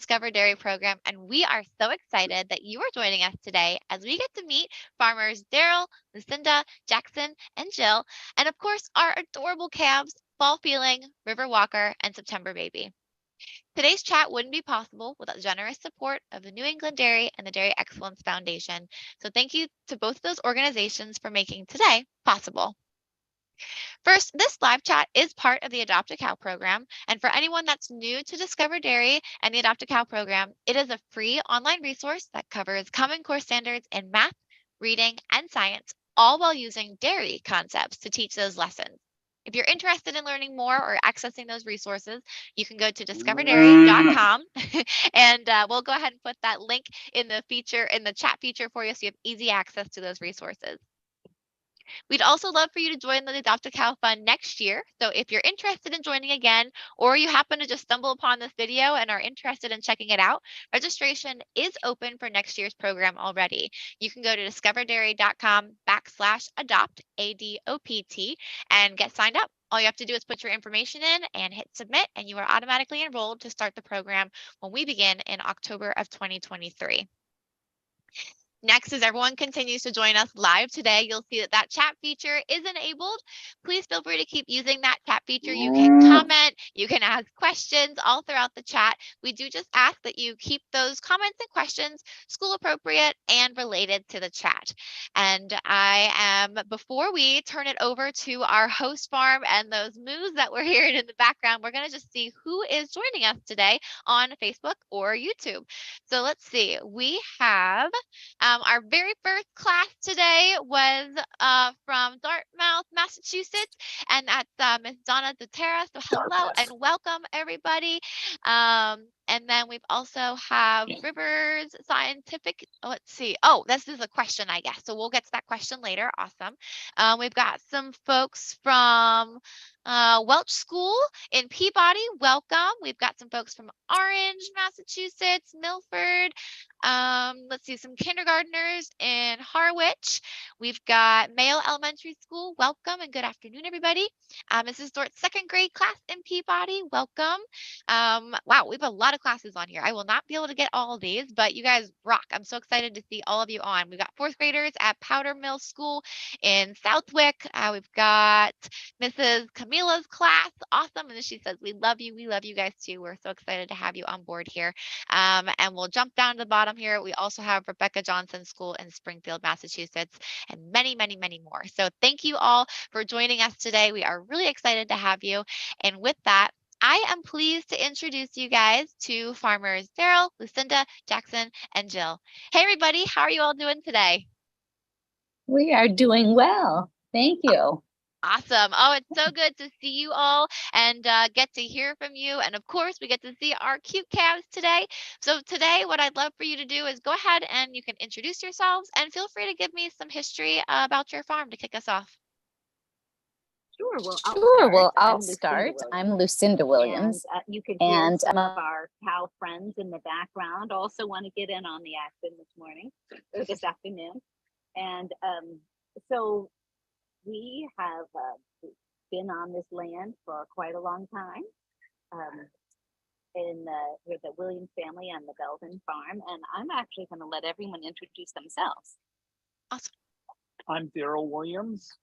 Discover Dairy program, and we are so excited that you are joining us today as we get to meet farmers Darryl, Lucinda, Jackson, and Jill, and of course, our adorable calves, Fall Feeling, River Walker, and September Baby. Today's chat wouldn't be possible without the generous support of the New England Dairy and the Dairy Excellence Foundation. So thank you to both of those organizations for making today possible. First, this live chat is part of the Adopt a Cow program. And for anyone that's new to Discover Dairy and the Adopt a Cow program, it is a free online resource that covers Common Core standards in math, reading, and science, all while using dairy concepts to teach those lessons. If you're interested in learning more or accessing those resources, you can go to discoverdairy.com and we'll go ahead and put that link in the chat feature for you so you have easy access to those resources. We'd also love for you to join the Adopt a Cow Fund next year. So if you're interested in joining again, or you happen to just stumble upon this video and are interested in checking it out, registration is open for next year's program already. You can go to discoverdairy.com/adopt, ADOPT, and get signed up. All you have to do is put your information in and hit submit, and you are automatically enrolled to start the program when we begin in October of 2023. Next, as everyone continues to join us live today, you'll see that chat feature is enabled. Please feel free to keep using that chat feature. You can comment, you can ask questions all throughout the chat. We do just ask that you keep those comments and questions school appropriate and related to the chat. And before we turn it over to our host farm and those moos that we're hearing in the background, we're going to just see who is joining us today on Facebook or YouTube. So let's see, we have our very first class today was from Dartmouth, Massachusetts, and that's Miss Donna DeTerra. So hello and welcome, everybody. And then we've also have Rivers Scientific. Let's see. Oh, this is a question, I guess. So we'll get to that question later. Awesome. We've got some folks from Welch School in Peabody. Welcome. We've got some folks from Orange, Massachusetts, Milford. Let's see, some kindergartners in Harwich. We've got Mayo Elementary School. Welcome and good afternoon, everybody. Mrs. Dort's second grade class in Peabody. Welcome. Wow, we have a lot of classes on here. I will not be able to get all of these, but you guys rock. I'm so excited to see all of you on. We've got fourth graders at Powder Mill School in Southwick. We've got Mrs. Camila's class. Awesome. And then she says, we love you. We love you guys too. We're so excited to have you on board here. And we'll jump down to the bottom here. We also have Rebecca Johnson School in Springfield, Massachusetts, and many, many, many more. So thank you all for joining us today. We are really excited to have you. And with that, I am pleased to introduce you guys to farmers Darryl, Lucinda, Jackson, and Jill. Hey, everybody. How are you all doing today? We are doing well. Thank you. Awesome. Oh, it's so good to see you all and get to hear from you. And of course, we get to see our cute calves today. So today, what I'd love for you to do is go ahead and you can introduce yourselves and feel free to give me some history about your farm to kick us off. Well, I'll start. I'm Lucinda Williams. And you can hear some of our cow friends in the background also want to get in on the action this morning or this afternoon. And so we have been on this land for quite a long time. With the Williams family on the Belden farm, and I'm actually going to let everyone introduce themselves. Awesome. I'm Darryl Williams.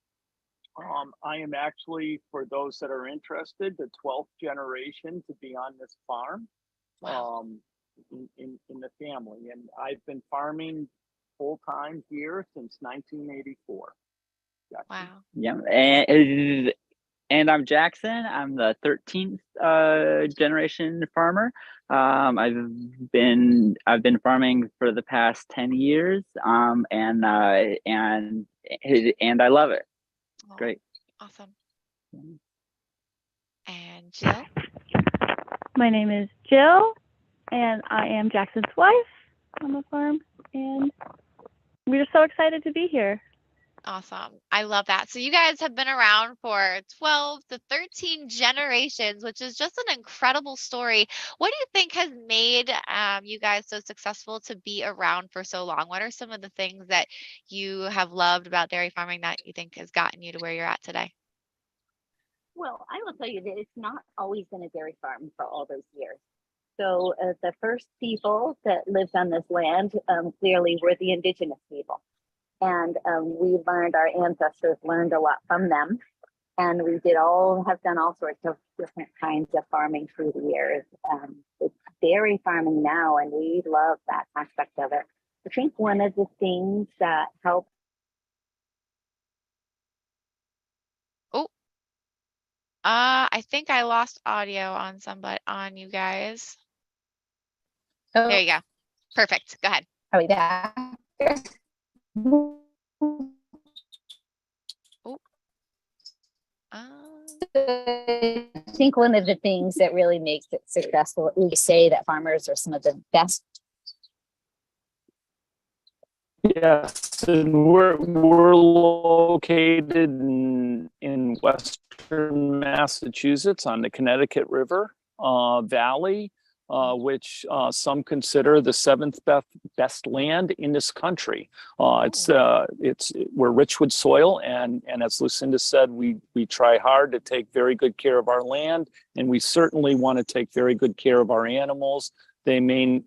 I am actually, for those that are interested, the 12th generation to be on this farm. Wow. In the family, and I've been farming full time here since 1984. Jackson. Wow. Yeah, and I'm Jackson. I'm the 13th generation farmer. I've been farming for the past 10 years, and I love it. Oh, great. Awesome. And Jill? My name is Jill, and I am Jackson's wife on the farm, and we're so excited to be here. Awesome. I love that. So you guys have been around for 12 to 13 generations, which is just an incredible story. What do you think has made you guys so successful to be around for so long? What are some of the things that you have loved about dairy farming that you think has gotten you to where you're at today? Well, I will tell you that it's not always been a dairy farm for all those years. So the first people that lived on this land clearly were the indigenous people. And we learned, our ancestors learned a lot from them. And we have done all sorts of different kinds of farming through the years. It's dairy farming now, and we love that aspect of it. I think one of the things that helps. I think I lost audio on you guys. There Oh, you go. Perfect. Go ahead. are we back? I think one of the things that really makes it successful, we say that farmers are some of the best. Yes, and we're located in western Massachusetts on the Connecticut River Valley, which some consider the seventh best land in this country. We're rich with soil, and as Lucinda said, we try hard to take very good care of our land, and we certainly want to take very good care of our animals. They mean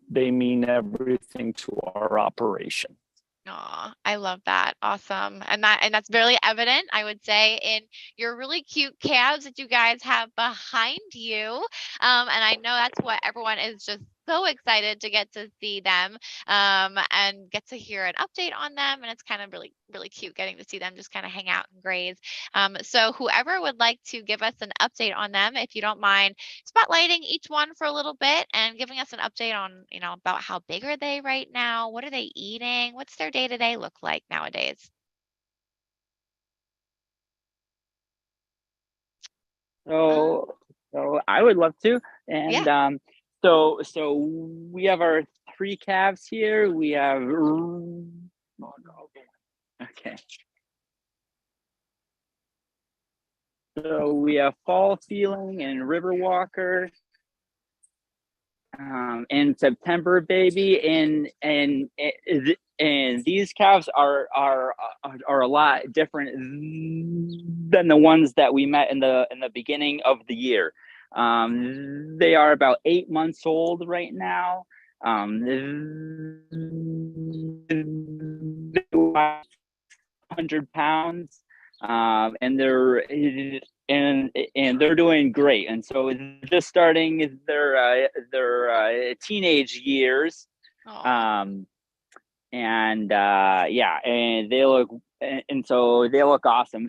everything to our operation. Aw, I love that. Awesome. And that's really evident, I would say, in your really cute calves that you guys have behind you. And I know that's what everyone is just so excited to get to see them and get to hear an update on them. And it's kind of really, really cute getting to see them just kind of hang out and graze. So whoever would like to give us an update on them, if you don't mind spotlighting each one for a little bit and giving us an update on, about how big are they right now? What are they eating? What's their day-to-day look like nowadays? So I would love to. And Yeah. so we have our 3 calves here. We have okay. So we have Fall Feeling and River Walker, and September Baby, and these calves are a lot different than the ones that we met in the beginning of the year. They are about 8 months old right now. 100 pounds, and they're doing great. And so just starting their teenage years. Aw. And they look awesome.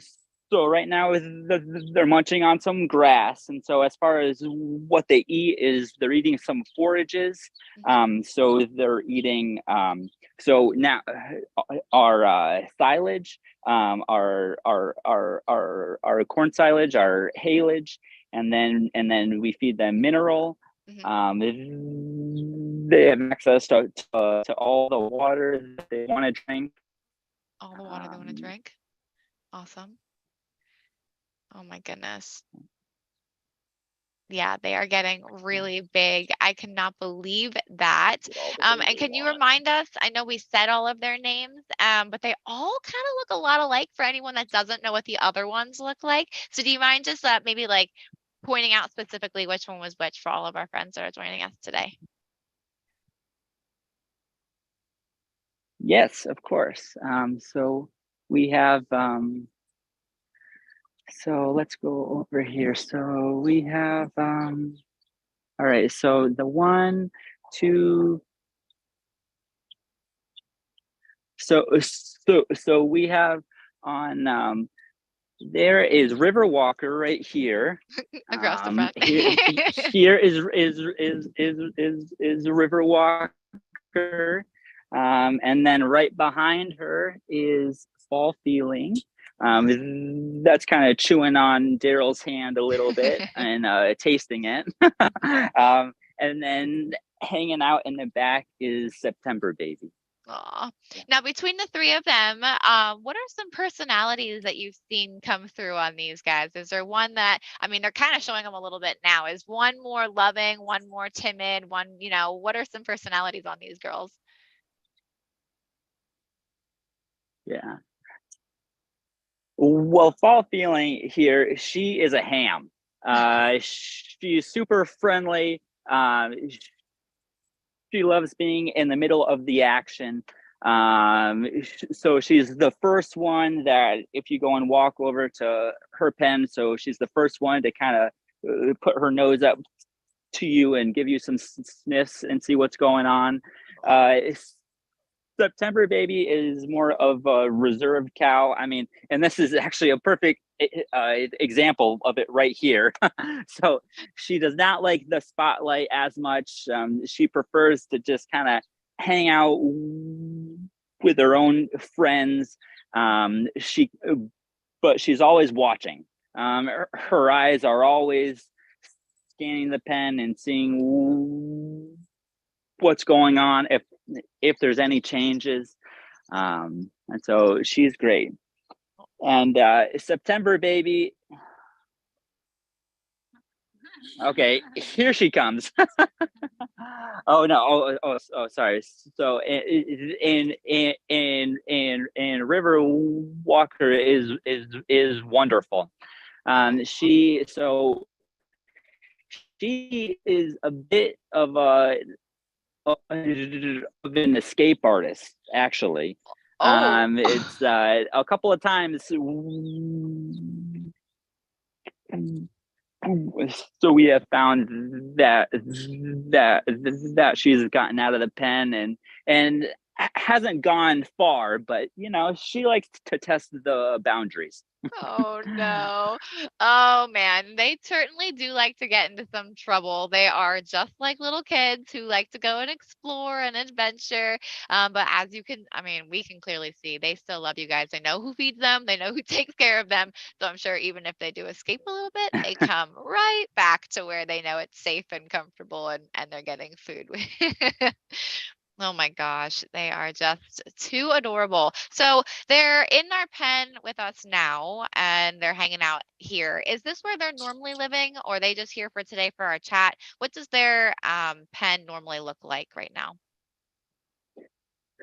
So right now they're munching on some grass, and so as far as what they eat is they're eating some forages. So they're eating so now our silage, our corn silage, our haylage, and then we feed them mineral. They have access to all the water that they want to drink. All the water they want to drink. Awesome. Oh my goodness. Yeah, they are getting really big. I cannot believe that. And can you remind us? I know we said all of their names, but they all kind of look a lot alike for anyone that doesn't know what the other ones look like. So do you mind just maybe like pointing out specifically which one was which for all of our friends that are joining us today? Yes, of course. So we have, so let's go over here. So we have, all right, so the 1, 2, so we have on, there is River Walker right here. Across the front. Here is River Walker. And then right behind her is Fall Feeling. That's kind of chewing on Darryl's hand a little bit and tasting it. And then hanging out in the back is September Baby. Aw. Now, between the 3 of them, what are some personalities that you've seen come through on these guys? Is there one that, I mean, they're kind of showing them a little bit now. Is one more loving, one more timid, one, what are some personalities on these girls? Yeah. Well, Fall Feeling here, she is a ham. She's super friendly. she loves being in the middle of the action. So she's the first one that if you go and walk over to her pen, so she's the first one to kind of put her nose up to you and give you some sniffs and see what's going on. September baby is more of a reserved cow. I mean, and this is actually a perfect example of it right here. So she does not like the spotlight as much. She prefers to just kind of hang out with her own friends. But she's always watching. Her eyes are always scanning the pen and seeing what's going on, if there's any changes. And so she's great. And September baby, okay, here she comes. Oh no! Oh, sorry. So in River Walker is wonderful. She is a bit of an escape artist, actually. Oh. It's a couple of times. So we have found that she's gotten out of the pen and hasn't gone far, but she likes to test the boundaries. Oh no. Oh man, they certainly do like to get into some trouble. They are just like little kids who like to go and explore and adventure. But as you can, I mean, we can clearly see they still love you guys. They know who feeds them, they know who takes care of them. So I'm sure even if they do escape a little bit, they come right back to where they know it's safe and comfortable and they're getting food. Oh my gosh, they are just too adorable. So they're in our pen with us now and they're hanging out here. Is this where they're normally living or are they just here for today for our chat? What does their pen normally look like right now?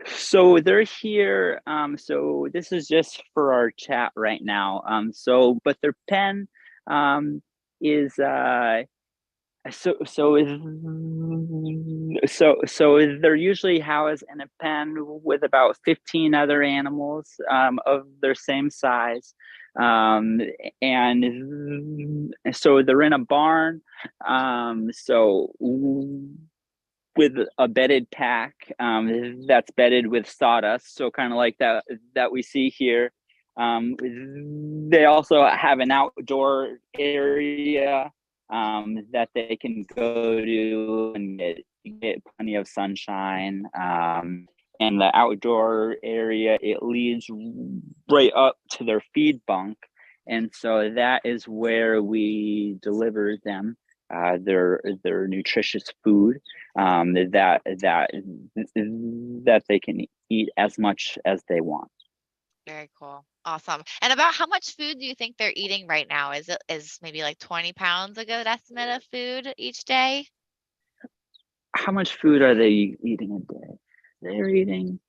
So they're here. So this is just for our chat right now. But their pen is so they're usually housed in a pen with about 15 other animals of their same size, and so they're in a barn, with a bedded pack that's bedded with sawdust, so kind of like that we see here. They also have an outdoor area that they can go to and get plenty of sunshine. And the outdoor area, it leads right up to their feed bunk. And so that is where we deliver them their nutritious food that they can eat as much as they want. Very cool. Awesome. And about how much food do you think they're eating right now? Is maybe like 20 pounds a good estimate of food each day? How much food are they eating a day? They're eating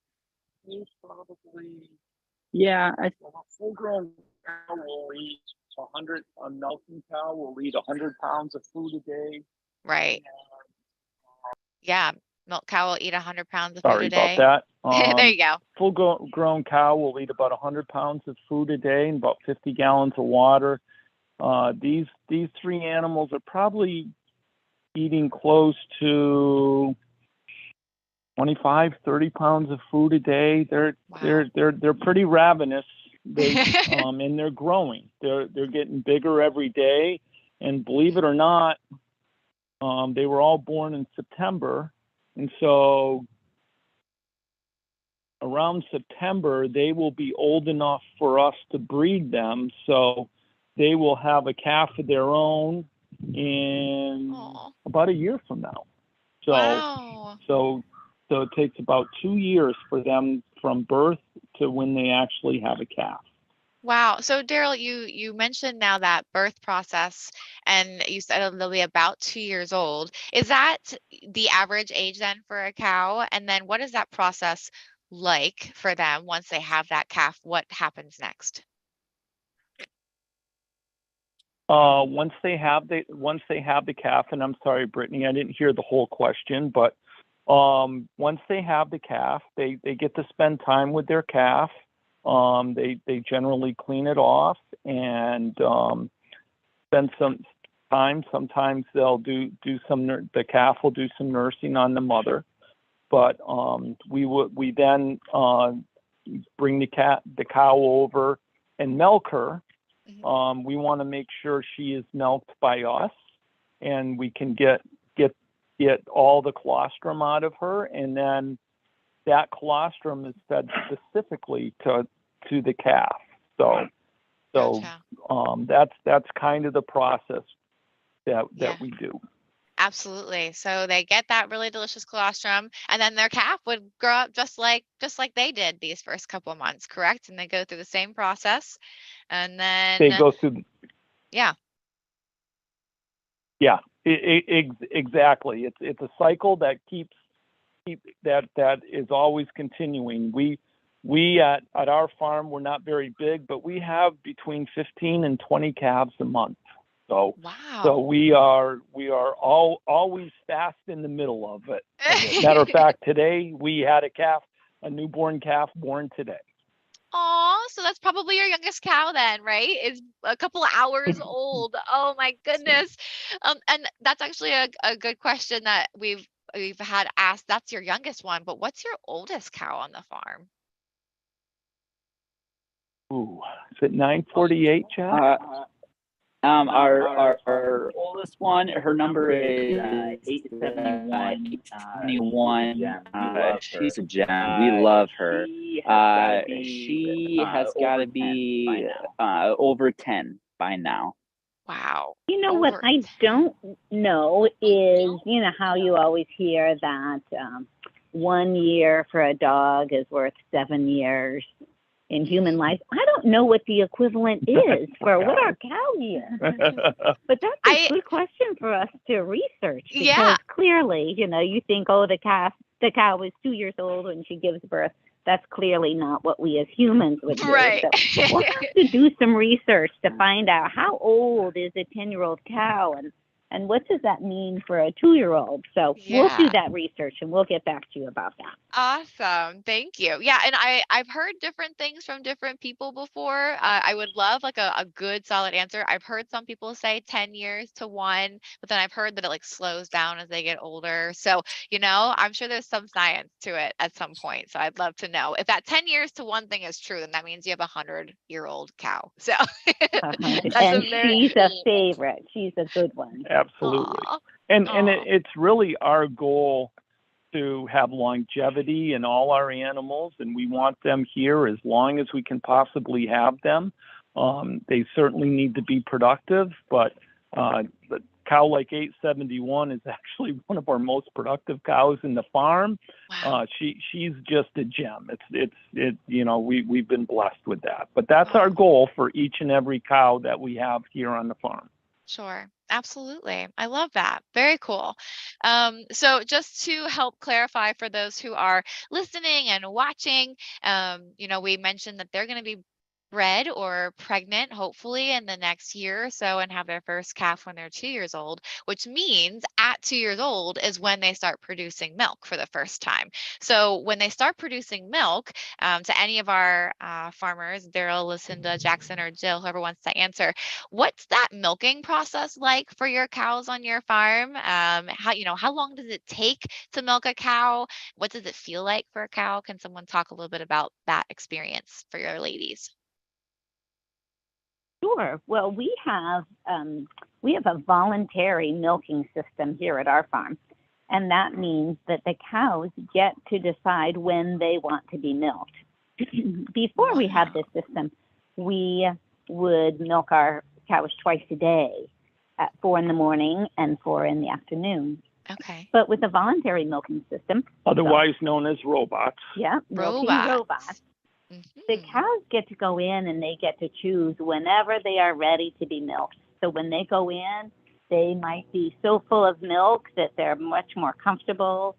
probably, yeah, A full-grown cow will eat 100. A milking cow will eat 100 pounds of food a day. Right. Yeah. Milk cow will eat 100 pounds of food Sorry a day. about that. There you go. Full-grown cow will eat about 100 pounds of food a day and about 50 gallons of water. These three animals are probably eating close to 25, 30 pounds of food a day. They're pretty ravenous. And they're growing. They're getting bigger every day. And believe it or not, they were all born in September. And so around September, they will be old enough for us to breed them. So they will have a calf of their own in about a year from now. So, Wow. so it takes about 2 years for them from birth to when they actually have a calf. Wow. So Darryl, you mentioned now that birth process and you said they'll be about 2 years old. Is that the average age then for a cow? And then what is that process like for them once they have that calf? What happens next? Once they have the calf, and I'm sorry, Brittany, I didn't hear the whole question, but Once they have the calf, they get to spend time with their calf. They generally clean it off and spend some time. Sometimes they'll do some. The calf will do some nursing on the mother, but we then bring the cow over and milk her. We want to make sure she is milked by us, and we can get all the colostrum out of her, and then that colostrum is fed specifically to the calf. So Gotcha. that's kind of the process Yeah. that we do. Absolutely. So they get that really delicious colostrum, and then their calf would grow up just like they did these first couple of months, correct? And they go through the same process, and They then go through. yeah, Yeah, exactly. It's a cycle that that is always continuing. We at our farm, we're not very big, but we have between 15 and 20 calves a month. So wow. we are always fast in the middle of it. Matter of fact, today we had a newborn calf born today. Oh, so that's probably your youngest cow then, right? Is a couple of hours old. Oh my goodness. And that's actually a good question that we've had asked. That's your youngest one, but what's your oldest cow on the farm? Ooh, is it 948, Chad? Our oldest one, her number is 871. She's a gem. We love her. She has got to be over 10 by now. Wow. You know what Over I 10. don't know is, you know, how you always hear that 1 year for a dog is worth 7 years in human life. I don't know what the equivalent is for what are cow years. But that's a good question for us to research, because Yeah. clearly, you know, you think, oh, the cow is 2 years old when she gives birth. That's clearly not what we as humans would do. Right. So we'll have to do some research to find out how old is a 10-year-old cow, and what does that mean for a 2-year-old. So we'll do Yeah. that research, and we'll get back to you about that. Awesome. Thank you. Yeah, and I've heard different things from different people before. I would love like a good solid answer. I've heard some people say 10 years to one, but then I've heard that it like slows down as they get older. So, you know, I'm sure there's some science to it at some point. So I'd love to know if that 10 years to one thing is true, then that means you have 100-year-old cow. So that's And a very she's a favorite. She's a good one. Absolutely. Aw. And Aw. it's really our goal to have longevity in all our animals, and we want them here as long as we can possibly have them. They certainly need to be productive, but the cow like 871 is actually one of our most productive cows in the farm. Wow. She's just a gem. It's you know, we've been blessed with that. But that's our goal for each and every cow that we have here on the farm. Sure. Absolutely. I love that. Very cool. So just to help clarify for those who are listening and watching, you know, we mentioned that they're going to be bred or pregnant, hopefully in the next year or so, and have their first calf when they're 2 years old, which means at 2 years old is when they start producing milk for the first time. So when they start producing milk, to any of our farmers, Darryl, Lucinda, Jackson, or Jill, whoever wants to answer, what's that milking process like for your cows on your farm? How long does it take to milk a cow? What does it feel like for a cow? Can someone talk a little bit about that experience for your ladies? Sure. Well, we have a voluntary milking system here at our farm, and that means that the cows get to decide when they want to be milked. Before we had this system, we would milk our cows twice a day, at 4 in the morning and 4 in the afternoon. Okay. But with a voluntary milking system, Otherwise known as robots. yeah, milking robots. The cows get to go in and they get to choose whenever they are ready to be milked. So when they go in, they might be so full of milk that they're much more comfortable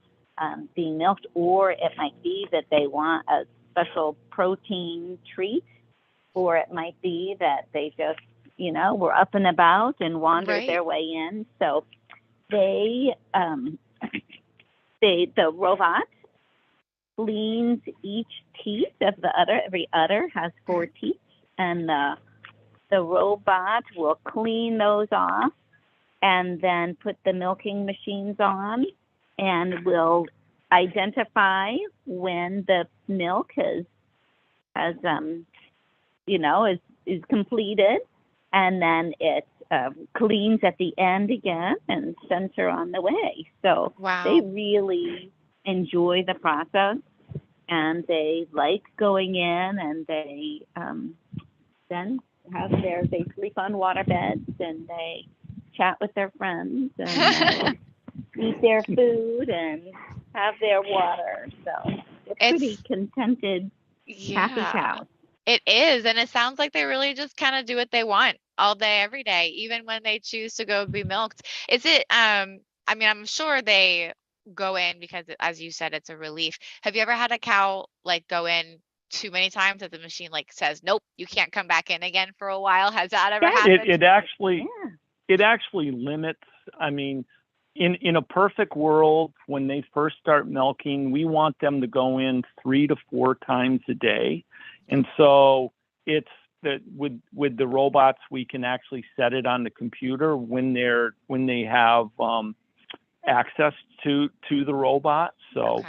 being milked, or it might be that they want a special protein treat, or it might be that they just, you know, were up and about and wandered their way in. So they the robot cleans each teeth of the udder. Every udder has 4 teeth, and the robot will clean those off and then put the milking machines on and will identify when the milk has is completed, and then it cleans at the end again and sends her on the way. So Wow. they really enjoy the process, and they like going in, and they then they sleep on water beds, and they chat with their friends, and eat their food and have their water. So they're pretty contented, happy Yeah. cows. It is, and it sounds like they really just kind of do what they want all day, every day, even when they choose to go be milked. Is it, I mean, I'm sure they go in because, as you said, it's a relief. Have you ever had a cow like go in too many times that the machine like says, nope, you can't come back in again for a while? Has that ever happened? It actually limits. I mean, in a perfect world, when they first start milking, we want them to go in 3 to 4 times a day. And so it's that with the robots, we can actually set it on the computer when they have access to the robot. So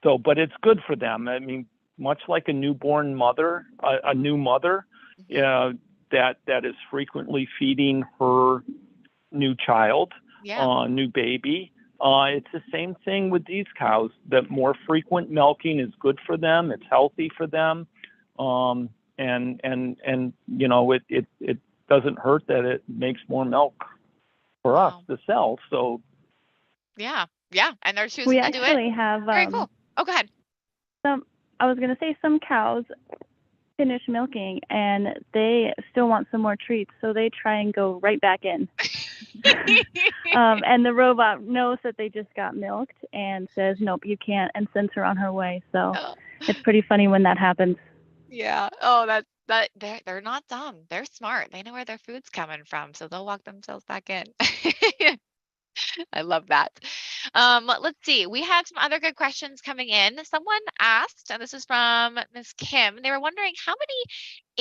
but it's good for them. I mean, much like a newborn mother, a new mother, that is frequently feeding her new child, new baby. It's the same thing with these cows. That more frequent milking is good for them. It's healthy for them. And it doesn't hurt that it makes more milk for us to sell. So yeah, and they're choosing We to do it. actually have Very cool. Oh, go ahead. I was going to say some cows finish milking and they still want some more treats, so they try and go right back in. And the robot knows that they just got milked and says, nope, you can't, and sends her on her way. So it's pretty funny when that happens. Yeah. Oh, they're not dumb. They're smart. They know where their food's coming from, so they'll walk themselves back in. I love that. Let's see. We have some other good questions coming in. Someone asked, and this is from Miss Kim. They were wondering, how many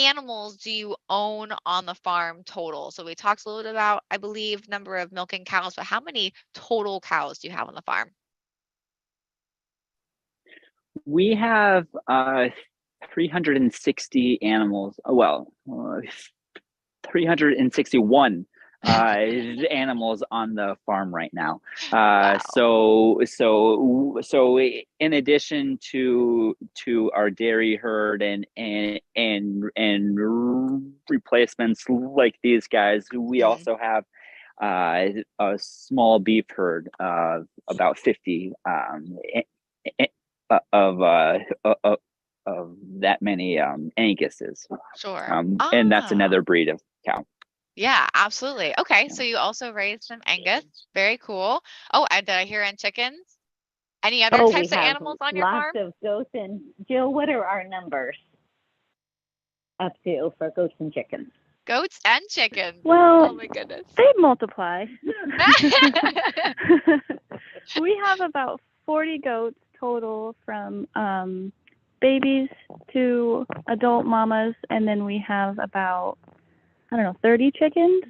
animals do you own on the farm total? So we talked a little bit about, I believe, number of milking cows, but how many total cows do you have on the farm? We have 360 animals. Well, 361 animals on the farm right now. Wow. So in addition to our dairy herd and replacements like these guys, we also have a small beef herd of about 50 of that many Angus's. Sure. And that's another breed of cow. Yeah, absolutely. Okay, so you also raised some Angus. Very cool. Oh, and did I hear in chickens? Any other types of animals on your farm? Lots of goats. And Jill, what are our numbers up to for goats and chickens? Goats and chickens. Well, oh my goodness. They multiply. We have about 40 goats total, from babies to adult mamas, and then we have about, 30 chickens.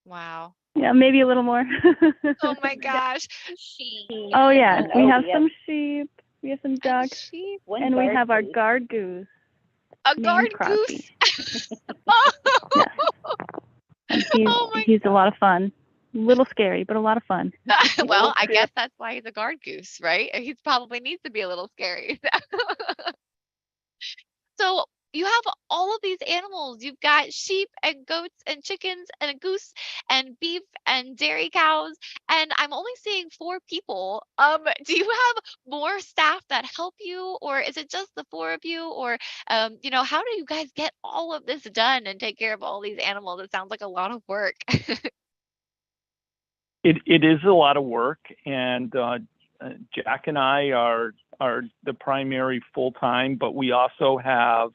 Wow. Yeah, maybe a little more. Oh my gosh. Oh yeah, we have some sheep, we have some ducks, Sheep. and we have our guard goose. A guard named Crosby. goose. Oh. Yes. And he's a lot of fun. A little scary, but a lot of fun. Well, I guess that's why he's a guard goose, right? He probably needs to be a little scary. So you have all of these animals. You've got sheep and goats and chickens and a goose and beef and dairy cows, and I'm only seeing 4 people. Do you have more staff that help you, or is it just the 4 of you? Or, how do you guys get all of this done and take care of all these animals? It sounds like a lot of work. It is a lot of work, and Jack and I are the primary full time, but we also have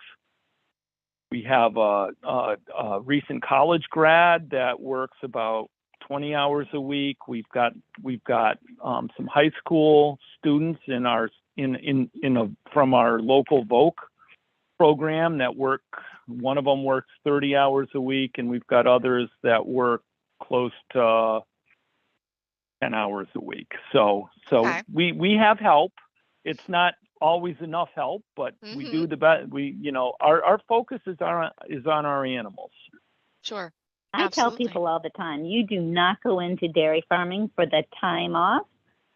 a recent college grad that works about 20 hours a week. We've got some high school students from our local VOC program that work. One of them works 30 hours a week, and we've got others that work close to 10 hours a week. So Okay. we have help. It's not always enough help, but we do the best. Our focus is on our animals. Sure. I tell Absolutely. people all the time, you do not go into dairy farming for the time off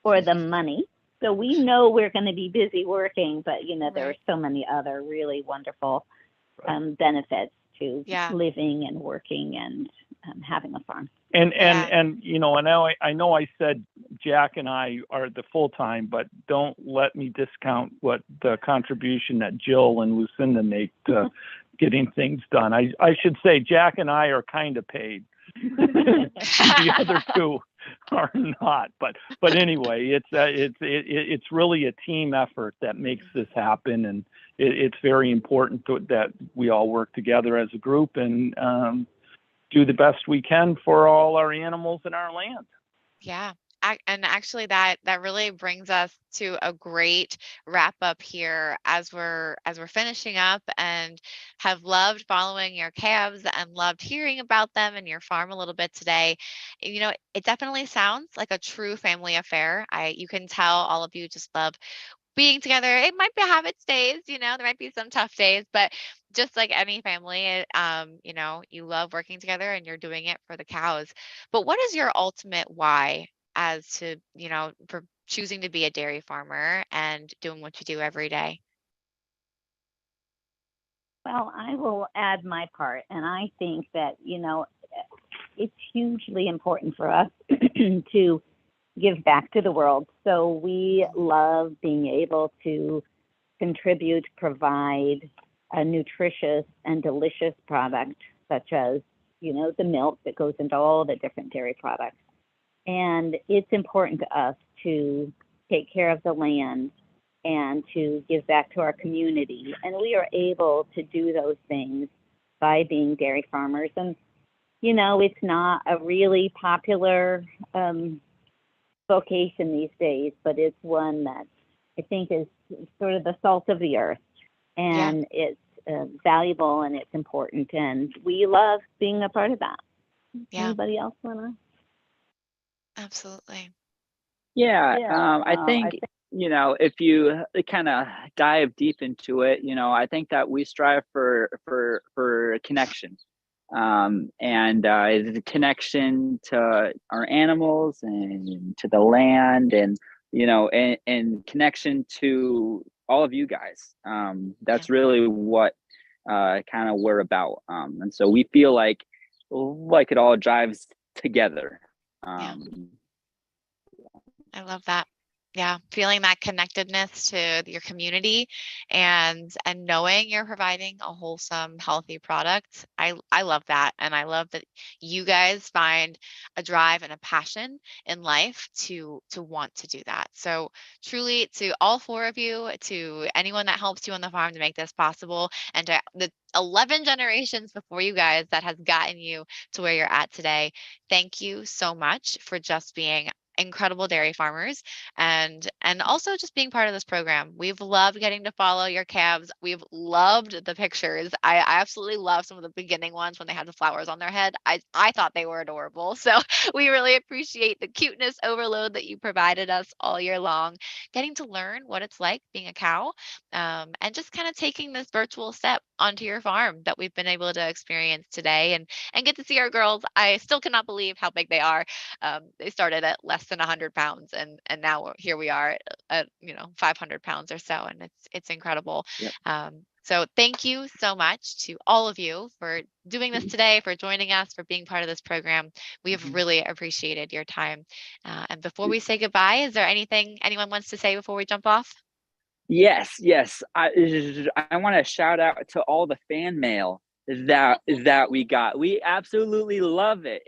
or the money. So we know we're going to be busy working, but there are so many other really wonderful benefits to living and working and having a farm. And I know I said Jack and I are the full time, but don't let me discount what the contribution that Jill and Lucinda make to getting things done. I should say Jack and I are kind of paid. The other two are not, but anyway, it's really a team effort that makes this happen, and it's very important that we all work together as a group and do the best we can for all our animals in our land. Yeah. And actually that really brings us to a great wrap up here as we're finishing up, and have loved following your calves and loved hearing about them and your farm a little bit today. It definitely sounds like a true family affair. You can tell all of you just love being together. It might have its days, there might be some tough days, but just like any family, you love working together and you're doing it for the cows. But what is your ultimate why as to, for choosing to be a dairy farmer and doing what you do every day? Well, I will add my part, and I think that, it's hugely important for us to give back to the world. So we love being able to contribute, provide a nutritious and delicious product, such as, the milk that goes into all the different dairy products. And it's important to us to take care of the land and to give back to our community. And we are able to do those things by being dairy farmers. And, it's not a really popular vocation these days, but it's one that I think is sort of the salt of the earth, and it's valuable and it's important, and we love being a part of that. Anybody else wanna? Absolutely. I think if you kind of dive deep into it, I think that we strive for connection, and the connection to our animals and to the land, and and connection to all of you guys. That's really what kind of we're about, and so we feel like it all drives together. I love that. Yeah, feeling that connectedness to your community, and knowing you're providing a wholesome, healthy product. I love that, and I love that you guys find a drive and a passion in life to want to do that. So truly, to all four of you, to anyone that helps you on the farm to make this possible, and to the 11 generations before you guys that has gotten you to where you're at today, thank you so much for just being incredible dairy farmers, and also just being part of this program. We've loved getting to follow your calves. We've loved the pictures. I absolutely love some of the beginning ones when they had the flowers on their head. I thought they were adorable. So we really appreciate the cuteness overload that you provided us all year long, getting to learn what it's like being a cow, and just kind of taking this virtual step onto your farm that we've been able to experience today, and get to see our girls. I still cannot believe how big they are. They started at less than 100 pounds, and now here we are at 500 pounds or so, and it's incredible. So thank you so much to all of you for doing this today, for joining us, for being part of this program. We have really appreciated your time. And before we say goodbye, is there anything anyone wants to say before we jump off? Yes. I want to shout out to all the fan mail that we got. We absolutely love it,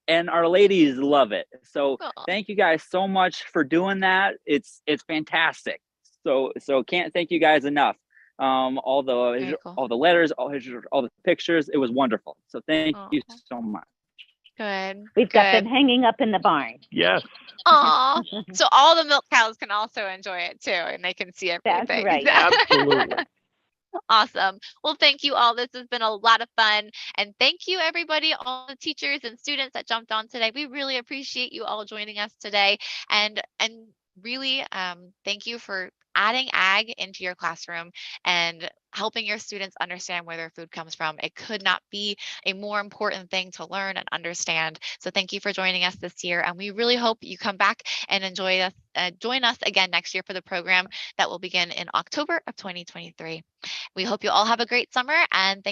and our ladies love it. So thank you guys so much for doing that. It's fantastic. So can't thank you guys enough. All the letters, all the pictures, it was wonderful. So thank you so much. Good. We've got them Good. hanging up in the barn. Yes. Aw. So all the milk cows can also enjoy it too, and they can see That's everything. right. Absolutely. Awesome. Well, thank you all. This has been a lot of fun. And thank you, everybody, all the teachers and students that jumped on today. We really appreciate you all joining us today. And really thank you for adding ag into your classroom and helping your students understand where their food comes from. It could not be a more important thing to learn and understand. So thank you for joining us this year. And we really hope you come back and join us again next year for the program that will begin in October of 2023. We hope you all have a great summer, and thank